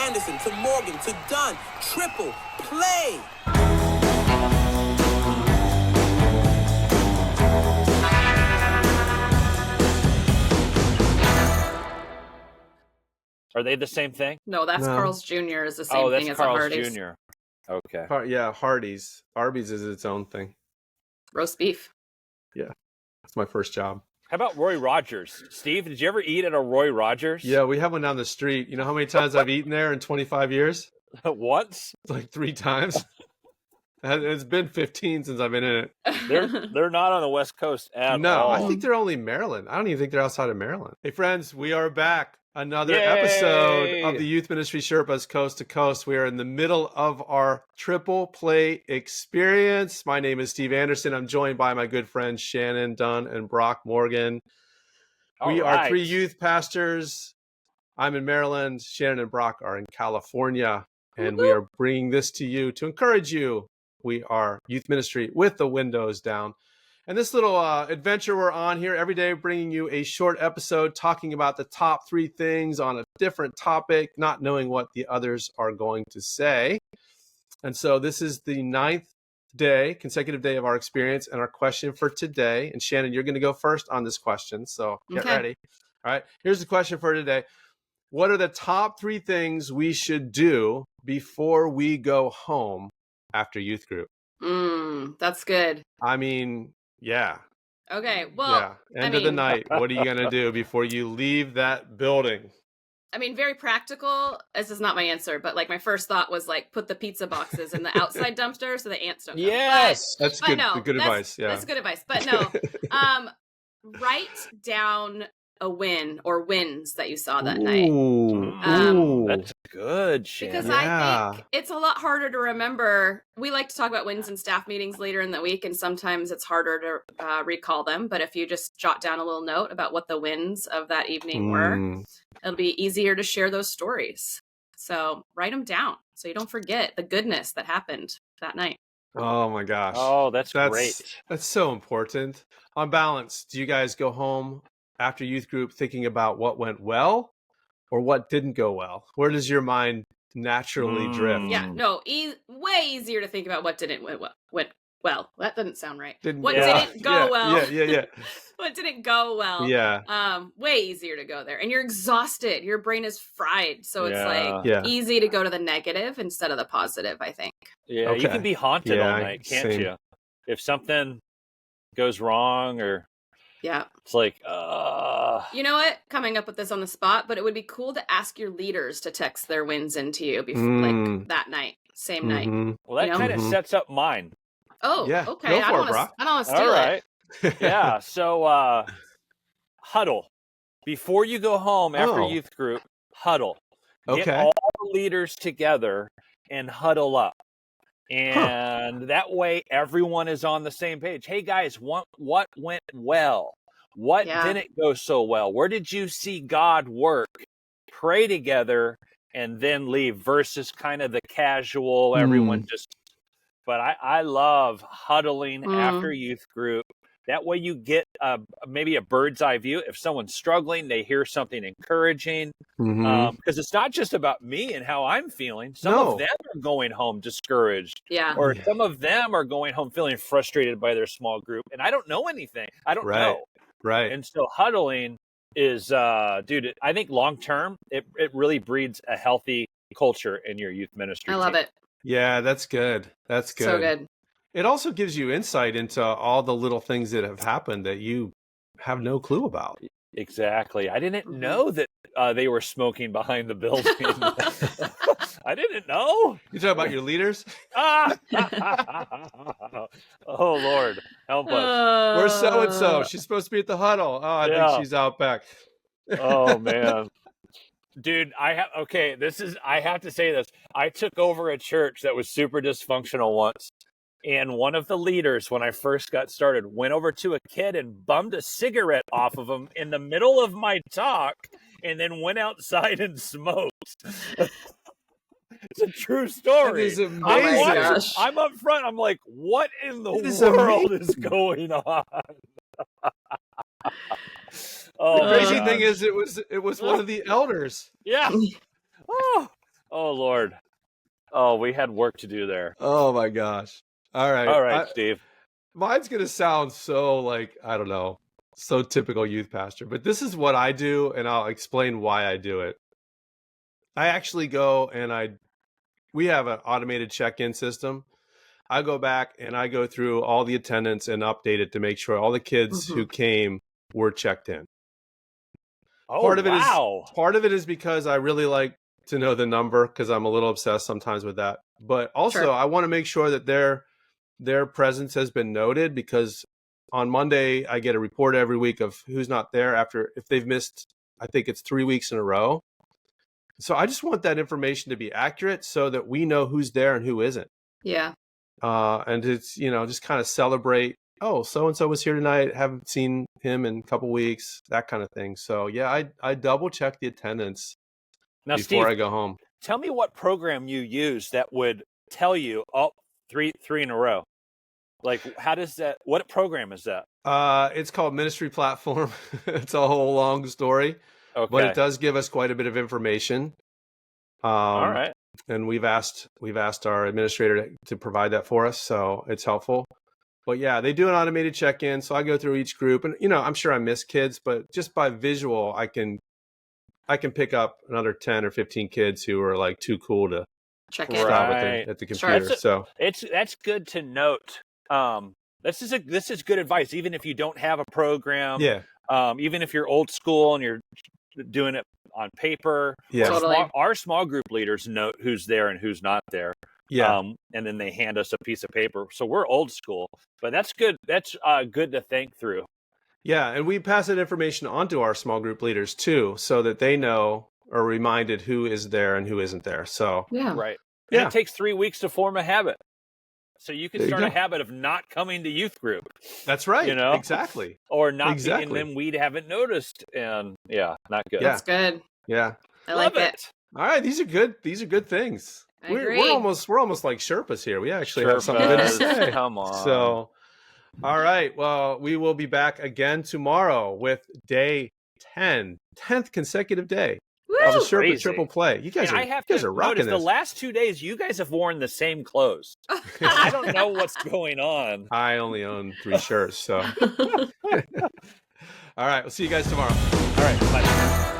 Anderson to Morgan to Dunn. Triple play. Are they the same thing? No, that's Carl's Jr. is the same thing as Carl's a Hardee's. Jr. Okay. Yeah, Hardee's. Arby's is its own thing. Roast beef. Yeah, that's my first job. How about Roy Rogers? Steve, did you ever eat at a Roy Rogers? Yeah, we have one down the street. You know how many times I've eaten there in 25 years? Once? Like 3 times. It's been 15 since I've been in it. They're not on the West Coast at all. No, I think they're only Maryland. I don't even think they're outside of Maryland. Hey, friends, we are back. Another episode of the Youth Ministry Sherpas Coast to Coast. We are in the middle of our triple play experience. My name is Steve Anderson. I'm joined by my good friends Shannon, Dunn, and Brock Morgan. We are 3 youth pastors. I'm in Maryland. Shannon and Brock are in California. And we are bringing this to you to encourage you. We are youth ministry with the windows down. And this little adventure we're on here every day, bringing you a short episode talking about the top 3 things on a different topic, not knowing what the others are going to say. And so this is the 9th consecutive day of our experience, and our question for today. And Shannon, you're going to go first on this question, so get ready. All right, here's the question for today. What are the top 3 things we should do before we go home after youth group? That's good. I mean, yeah. Okay, well, End of the night. What are you going to do before you leave that building? I mean, very practical. This is not my answer, but like my first thought was like put the pizza boxes in the outside dumpster so the ants don't come. Yes, that's good. Good advice. Yeah, that's good advice. But no, write down a win or wins that you saw that night. That's good, Shannon. Because I think it's a lot harder to remember. We like to talk about wins in staff meetings later in the week, and sometimes it's harder to recall them. But if you just jot down a little note about what the wins of that evening were, it'll be easier to share those stories. So write them down so you don't forget the goodness that happened that night. Oh my gosh. Oh, that's great. That's so important. On balance, do you guys go home after youth group thinking about what went well or what didn't go well? Where does your mind naturally drift? Yeah, no, way easier to think about what didn't went well. That doesn't sound right. Didn't go well? Yeah. What didn't go well? Yeah. Way easier to go there. And you're exhausted. Your brain is fried. So it's easy to go to the negative instead of the positive, I think. Yeah, you can be haunted all night, can't you? If something goes wrong or... Yeah. It's like, You know what? Coming up with this on the spot, but it would be cool to ask your leaders to text their wins into you before, like that night, same night. Well, that kind of sets up mine. Oh, yeah. Okay. Go for it, Brock. I don't want to steal it. Yeah. So, huddle. Before you go home after youth group, huddle. Get all the leaders together and huddle up. And that way everyone is on the same page. Hey guys, what went well? What didn't go so well? Where did you see God work? Pray together and then leave versus kind of the casual, everyone just... But I love huddling after youth group. That way you get maybe a bird's eye view. If someone's struggling, they hear something encouraging. Because it's not just about me and how I'm feeling. Some of them are going home discouraged. Yeah. Or some of them are going home feeling frustrated by their small group. And I don't know anything. I don't know. Right. And so huddling is, dude, I think long term, it really breeds a healthy culture in your youth ministry. I love it. Yeah, that's good. That's good. So good. It also gives you insight into all the little things that have happened that you have no clue about. Exactly. I didn't know that they were smoking behind the building. I didn't know. You talking about your leaders? Oh, Lord. Help us. Where's so-and-so? She's supposed to be at the huddle. Oh, I think she's out back. Oh, man. Dude, I have to say this. I took over a church that was super dysfunctional once. And one of the leaders, when I first got started, went over to a kid and bummed a cigarette off of him in the middle of my talk and then went outside and smoked. It's a true story. That is amazing. I'm up front. I'm like, what in the world is going on? The crazy thing is it was one of the elders. Yeah. Oh, Oh, Lord. Oh, we had work to do there. Oh, my gosh. All right. All right, Steve. Mine's going to sound so like, I don't know, so typical youth pastor, but this is what I do, and I'll explain why I do it. I actually go and we have an automated check-in system. I go back and I go through all the attendance and update it to make sure all the kids who came were checked in. Oh, part of it is because I really like to know the number, because I'm a little obsessed sometimes with that. But also I want to make sure that their presence has been noted, because on Monday I get a report every week of who's not there if they've missed, I think it's 3 weeks in a row. So I just want that information to be accurate so that we know who's there and who isn't. Yeah. And it's, just kind of celebrate, oh, so-and-so was here tonight, haven't seen him in a couple weeks, that kind of thing. So yeah, I double check the attendance before Steve, I go home. Tell me what program you use that would tell you, oh, three in a row. Like, what program is that? It's called Ministry Platform. It's a whole long story. Okay. But it does give us quite a bit of information. All right. And we've asked our administrator to provide that for us, so it's helpful. But yeah, they do an automated check-in, so I go through each group, and I'm sure I miss kids, but just by visual, I can pick up another 10 or 15 kids who are like too cool to check in at the computer. So that's good to note. This is good advice, even if you don't have a program. Yeah. Even if you're old school and you're doing it on paper. Yeah. Totally. Our small group leaders note who's there and who's not there. Yeah. And then they hand us a piece of paper. So we're old school, but that's good. That's good to think through. Yeah. And we pass that information on to our small group leaders too, so that they know or reminded who is there and who isn't there. So yeah. Right. And it takes 3 weeks to form a habit. So you can start a habit of not coming to youth group. That's right. Exactly. Or not being, and then we haven't noticed. And not good. That's good. Yeah. I like it. All right. These are good. These are good things. We're almost like Sherpas here. We actually have something good to say. Come on. So, all right. Well, we will be back again tomorrow with day 10, 10th consecutive day of the Sherpa Triple play. You guys are rocking this. The last 2 days, you guys have worn the same clothes. I don't know what's going on. I only own 3 shirts, so. All right. We'll see you guys tomorrow. All right. Bye.